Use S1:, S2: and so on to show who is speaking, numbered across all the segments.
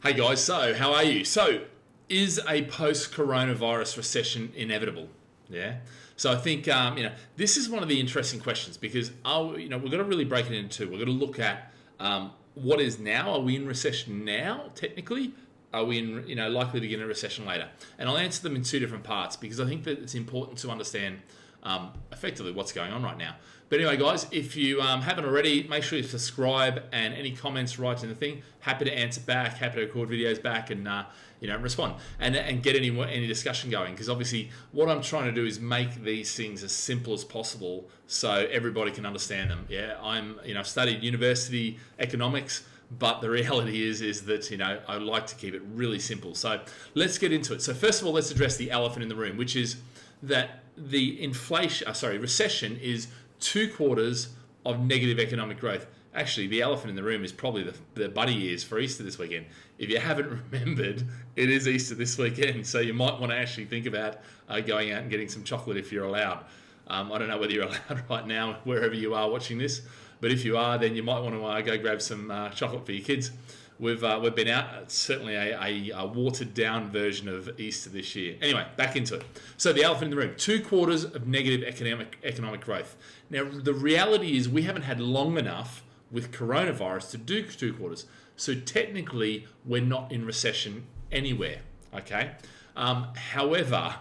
S1: Hey guys, so how are you? So, is a post-coronavirus recession inevitable? Yeah. So I think this is one of the interesting questions because we've got to really break it into two. We've got to look at what is now. Are we in recession now? Technically, are we in likely to get in a recession later? And I'll answer them in two different parts because I think that it's important to understand effectively what's going on right now. But anyway, guys, if you haven't already, make sure you subscribe and any comments right in the thing. Happy to answer back, happy to record videos back and respond and get any discussion going. Because obviously, what I'm trying to do is make these things as simple as possible so everybody can understand them. Yeah, I've studied university economics. But the reality is that I like to keep it really simple. So let's get into it. So first of all, let's address the elephant in the room, which is that the recession is 2 quarters of negative economic growth. Actually, the elephant in the room is probably the bunny ears for Easter this weekend. If you haven't remembered, it is Easter this weekend, so you might want to actually think about going out and getting some chocolate if you're allowed. I don't know whether you're allowed right now, wherever you are watching this, but if you are, then you might want to go grab some chocolate for your kids. We've been out. It's certainly a watered down version of Easter this year. Anyway, back into it. So the elephant in the room: 2 quarters of negative economic growth. Now the reality is we haven't had long enough with coronavirus to do 2 quarters. So technically, we're not in recession anywhere. Okay. However,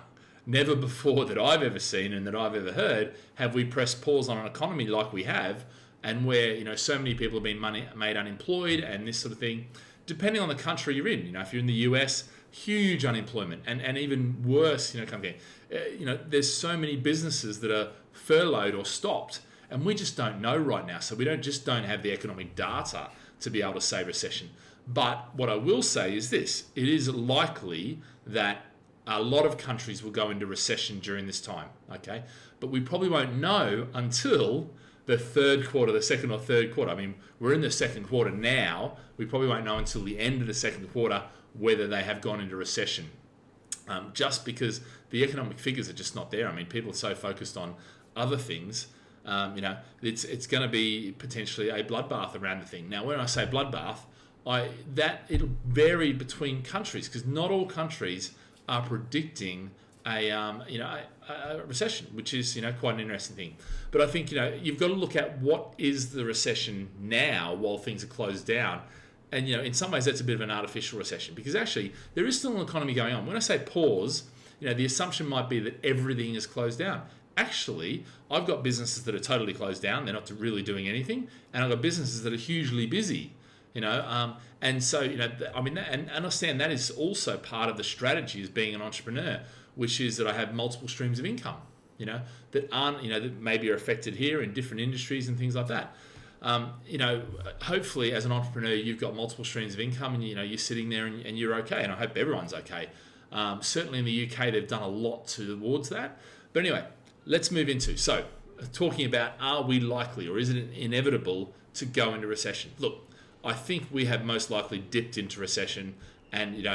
S1: never before that I've ever seen and that I've ever heard have we pressed pause on an economy like we have. And where so many people have been made unemployed and this sort of thing, depending on the country you're in. If you're in the US, huge unemployment, and even worse. There's so many businesses that are furloughed or stopped, and we just don't know right now. So we don't have the economic data to be able to say recession. But what I will say is this: it is likely that a lot of countries will go into recession during this time. Okay, but we probably won't know until the third quarter, the second or third quarter. I mean, we're in the second quarter now. We probably won't know until the end of the second quarter whether they have gone into recession. Just because the economic figures are just not there. I mean, people are so focused on other things. It's going to be potentially a bloodbath around the thing. Now, when I say bloodbath, it'll vary between countries because not all countries are predicting a recession, which is quite an interesting thing. But I think you've got to look at what is the recession now while things are closed down, and in some ways that's a bit of an artificial recession because actually there is still an economy going on. When I say pause, the assumption might be that everything is closed down. Actually, I've got businesses that are totally closed down; they're not really doing anything, and I've got businesses that are hugely busy. And so and understand that is also part of the strategy as being an entrepreneur, which is that I have multiple streams of income, that aren't, that maybe are affected here in different industries and things like that. Hopefully as an entrepreneur, you've got multiple streams of income and, you're sitting there and you're okay. And I hope everyone's okay. Certainly in the UK, they've done a lot towards that. But anyway, let's move into, so talking about, are we likely or is it inevitable to go into recession? Look, I think we have most likely dipped into recession. And,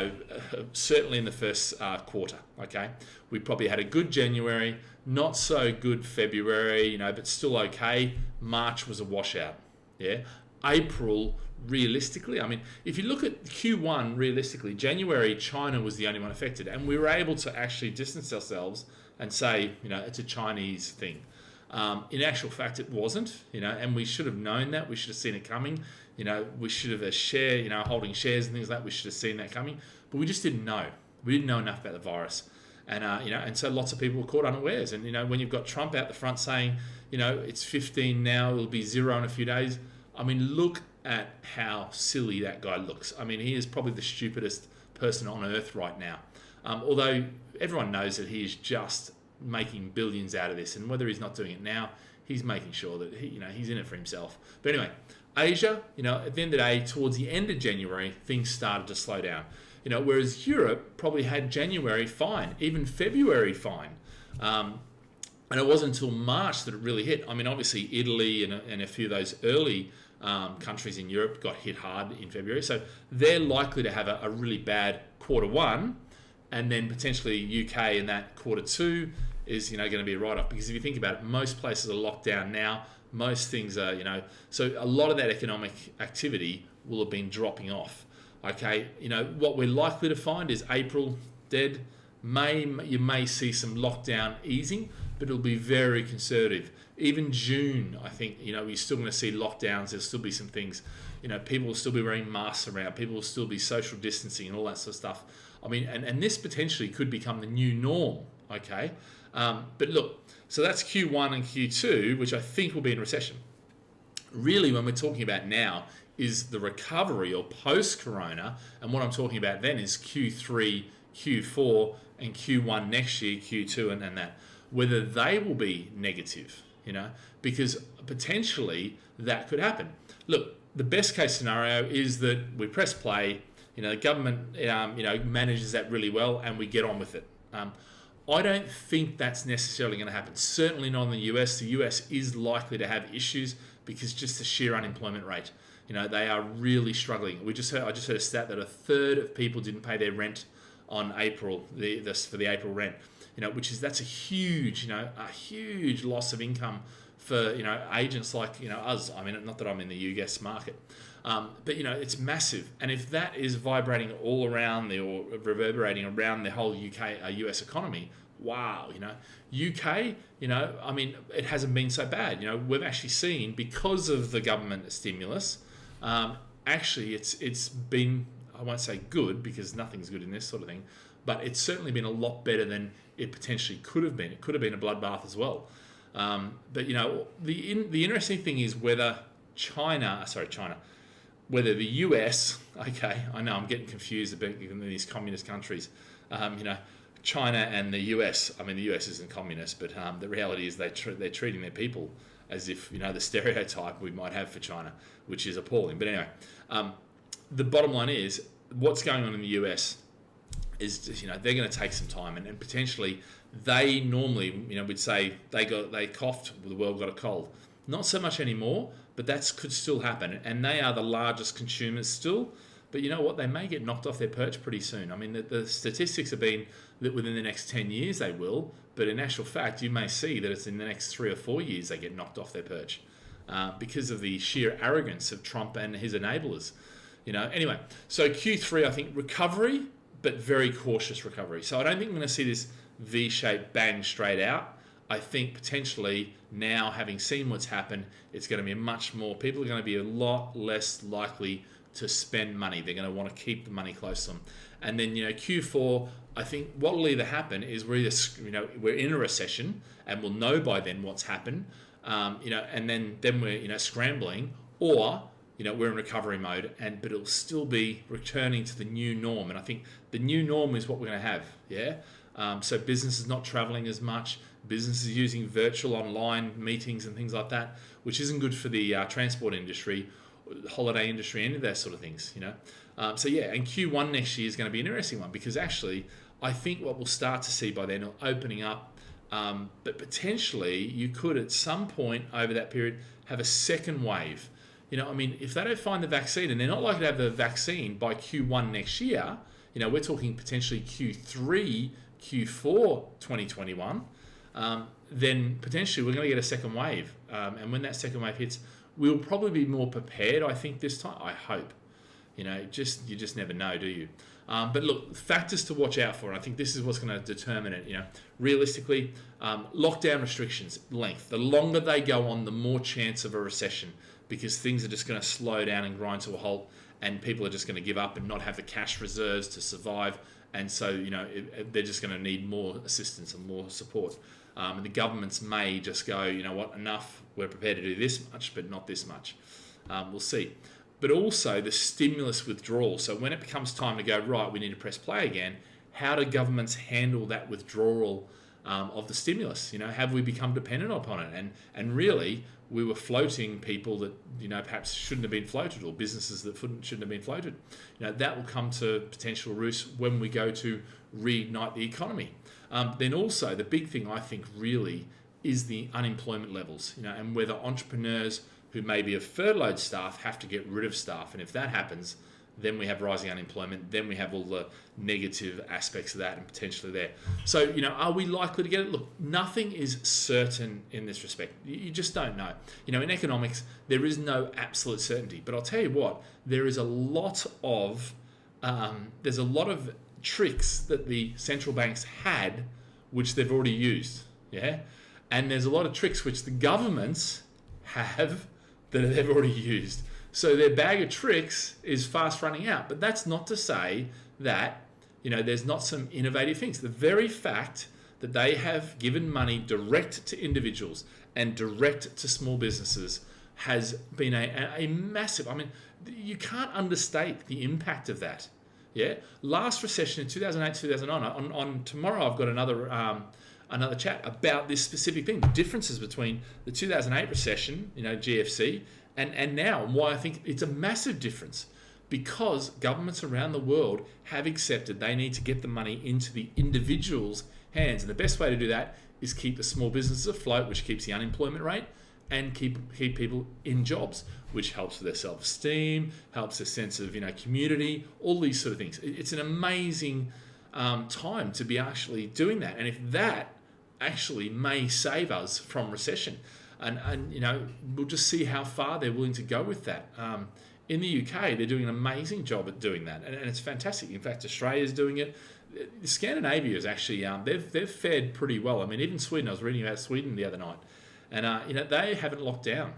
S1: certainly in the first quarter, okay? We probably had a good January, not so good February, but still okay. March was a washout, yeah? April, realistically, I mean, if you look at Q1, realistically, January, China was the only one affected. And we were able to actually distance ourselves and say, it's a Chinese thing. In actual fact, it wasn't, and we should have known that. We should have seen it coming. We should have, holding shares and things like that, we should have seen that coming. But we just didn't know. We didn't know enough about the virus. And, and so lots of people were caught unawares. And, when you've got Trump out the front saying, it's 15 now, it'll be 0 in a few days. I mean, look at how silly that guy looks. I mean, he is probably the stupidest person on earth right now. Although everyone knows that he is just making billions out of this, and whether he's not doing it now, he's making sure that he's in it for himself. But anyway, Asia, at the end of the day, towards the end of January, things started to slow down. Whereas Europe probably had January fine, even February fine, and it wasn't until March that it really hit. I mean, obviously Italy and a few of those early countries in Europe got hit hard in February, so they're likely to have a really bad quarter one, and then potentially UK in that quarter two is going to be a write-off, because if you think about it, most places are locked down now. Most things are, so a lot of that economic activity will have been dropping off. Okay, what we're likely to find is April dead. You may see some lockdown easing, but it'll be very conservative. Even June, I think, you're still going to see lockdowns. There'll still be some things. People will still be wearing masks around. People will still be social distancing and all that sort of stuff. I mean, and this potentially could become the new norm. Okay, but look, so that's Q1 and Q2, which I think will be in recession. Really, when we're talking about now is the recovery or post-corona, and what I'm talking about then is Q3, Q4, and Q1 next year, Q2, and that, whether they will be negative, because potentially that could happen. Look, the best case scenario is that we press play, the government, manages that really well, and we get on with it. I don't think that's necessarily going to happen. Certainly not in the US. The US is likely to have issues because just the sheer unemployment rate. They are really struggling. I just heard a stat that a third of people didn't pay their rent on April, for the April rent. That's a huge loss of income for agents like us. I mean, not that I'm in the US market, but it's massive. And if that is vibrating all around or reverberating around the whole US economy, wow, UK, I mean, it hasn't been so bad. We've actually seen, because of the government stimulus, actually it's been, I won't say good, because nothing's good in this sort of thing, but it's certainly been a lot better than it potentially could have been. It could have been a bloodbath as well. But the interesting thing is whether whether the US, okay, I know I'm getting confused about these communist countries, China and the US. I mean, the US isn't communist, but the reality is they're treating their people as if, the stereotype we might have for China, which is appalling. But anyway, the bottom line is what's going on in the US is just, they're going to take some time, and potentially they normally, would say they coughed, the world got a cold. Not so much anymore, but that could still happen. And they are the largest consumers still. But you know what? They may get knocked off their perch pretty soon. I mean, the statistics have been that within the next 10 years they will. But in actual fact, you may see that it's in the next 3 or 4 years they get knocked off their perch because of the sheer arrogance of Trump and his enablers. Anyway, so Q3, I think recovery, but very cautious recovery. So I don't think we're going to see this V-shaped bang straight out. I think potentially now, having seen what's happened, it's going to be people are going to be a lot less likely to spend money. They're going to want to keep the money close to them. And then, Q4, I think what will either happen is we're in a recession and we'll know by then what's happened, and then we're, scrambling, or, we're in recovery mode, but it'll still be returning to the new norm. And I think the new norm is what we're going to have, yeah? So businesses not traveling as much, businesses using virtual online meetings and things like that, which isn't good for the transport industry, holiday industry, any of those sort of things, and Q1 next year is going to be an interesting one, because actually I think what we'll start to see by then are opening up, but potentially you could at some point over that period have a second wave. If they don't find the vaccine, and they're not likely to have the vaccine by Q1 next year, we're talking potentially Q3, Q4 2021, then potentially we're going to get a second wave. And when that second wave hits, we'll probably be more prepared, I think, this time. I hope. You just never know, do you? But look, factors to watch out for. And I think this is what's going to determine it. Realistically, lockdown restrictions, length. The longer they go on, the more chance of a recession, because things are just going to slow down and grind to a halt, and people are just going to give up and not have the cash reserves to survive. And so, they're just going to need more assistance and more support. And the governments may just go, enough, we're prepared to do this much, but not this much. We'll see. But also the stimulus withdrawal. So when it becomes time to go, right, we need to press play again, how do governments handle that withdrawal of the stimulus? Have we become dependent upon it? And really, we were floating people that, perhaps shouldn't have been floated, or businesses that shouldn't have been floated. That will come to potential roost when we go to reignite the economy. Then also, the big thing I think really is the unemployment levels, and whether entrepreneurs who maybe have furloughed staff have to get rid of staff. And if that happens, then we have rising unemployment, then we have all the negative aspects of that and potentially there. So, are we likely to get it? Look, nothing is certain in this respect. You just don't know. In economics, there is no absolute certainty. But I'll tell you what, there is a lot of there's a lot of tricks that the central banks had, which they've already used. Yeah, and there's a lot of tricks which the governments have that they've already used. So their bag of tricks is fast running out. But that's not to say that, there's not some innovative things. The very fact that they have given money direct to individuals and direct to small businesses has been a massive, you can't understate the impact of that. Yeah. Last recession in 2008, 2009, on tomorrow I've got another chat about this specific thing, the differences between the 2008 recession, GFC, and now, and why I think it's a massive difference. Because governments around the world have accepted they need to get the money into the individuals' hands. And the best way to do that is keep the small businesses afloat, which keeps the unemployment rate, and keep people in jobs, which helps with their self-esteem, helps their sense of community, all these sort of things. It's an amazing time to be actually doing that. And if that actually may save us from recession, and we'll just see how far they're willing to go with that. In the UK, they're doing an amazing job at doing that, and it's fantastic. In fact, Australia's doing it. Scandinavia is actually they've fared pretty well. Even Sweden. I was reading about Sweden the other night, and they haven't locked down.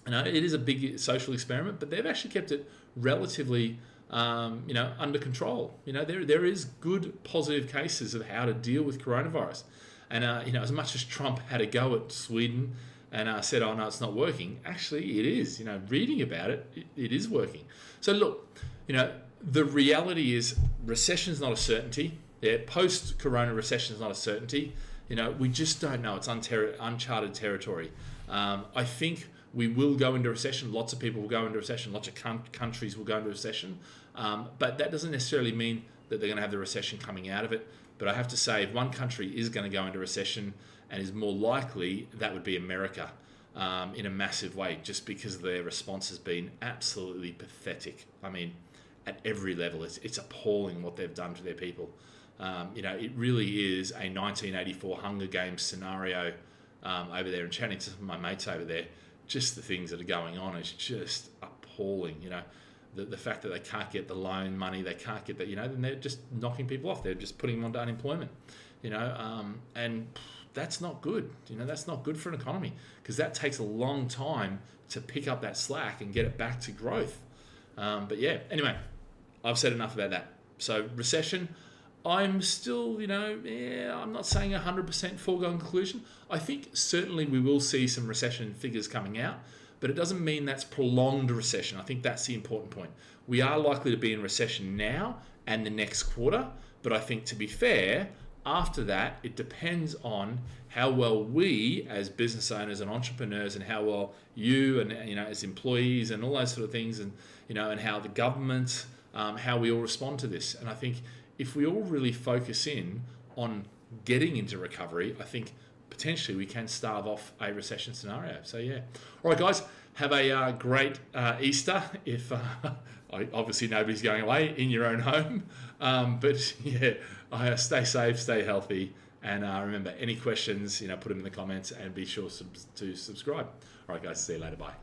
S1: It is a big social experiment, but they've actually kept it relatively under control. There is good positive cases of how to deal with coronavirus, and as much as Trump had a go at Sweden and said, oh no, it's not working, actually it is. Reading about it, it is working. So look, the reality is recession is not a certainty. Yeah, post-corona recession is not a certainty. We just don't know. It's uncharted territory. I think we will go into recession. Lots of people will go into recession. Lots of countries will go into recession. But that doesn't necessarily mean that they're going to have the recession coming out of it. But I have to say, if one country is going to go into recession and is more likely, that would be America in a massive way, just because their response has been absolutely pathetic. At every level, it's appalling what they've done to their people. It really is a 1984 Hunger Games scenario over there. And chatting to some of my mates over there, just the things that are going on is just appalling. The fact that they can't get the loan money, they can't get that, then they're just knocking people off. They're just putting them onto unemployment, and that's not good. That's not good for an economy, because that takes a long time to pick up that slack and get it back to growth. But yeah, anyway, I've said enough about that. So recession, I'm still, I'm not saying 100% foregone conclusion. I think certainly we will see some recession figures coming out, but it doesn't mean that's prolonged recession. I think that's the important point. We are likely to be in recession now and the next quarter, but I think, to be fair, after that, it depends on how well we as business owners and entrepreneurs, and how well you and as employees and all those sort of things, and and how the government, how we all respond to this. And I think if we all really focus in on getting into recovery, I think potentially we can stave off a recession scenario. So yeah. All right, guys, have a great Easter. If obviously nobody's going away, in your own home. But yeah, stay safe, stay healthy. And remember, any questions, put them in the comments, and be sure to subscribe. All right, guys, see you later. Bye.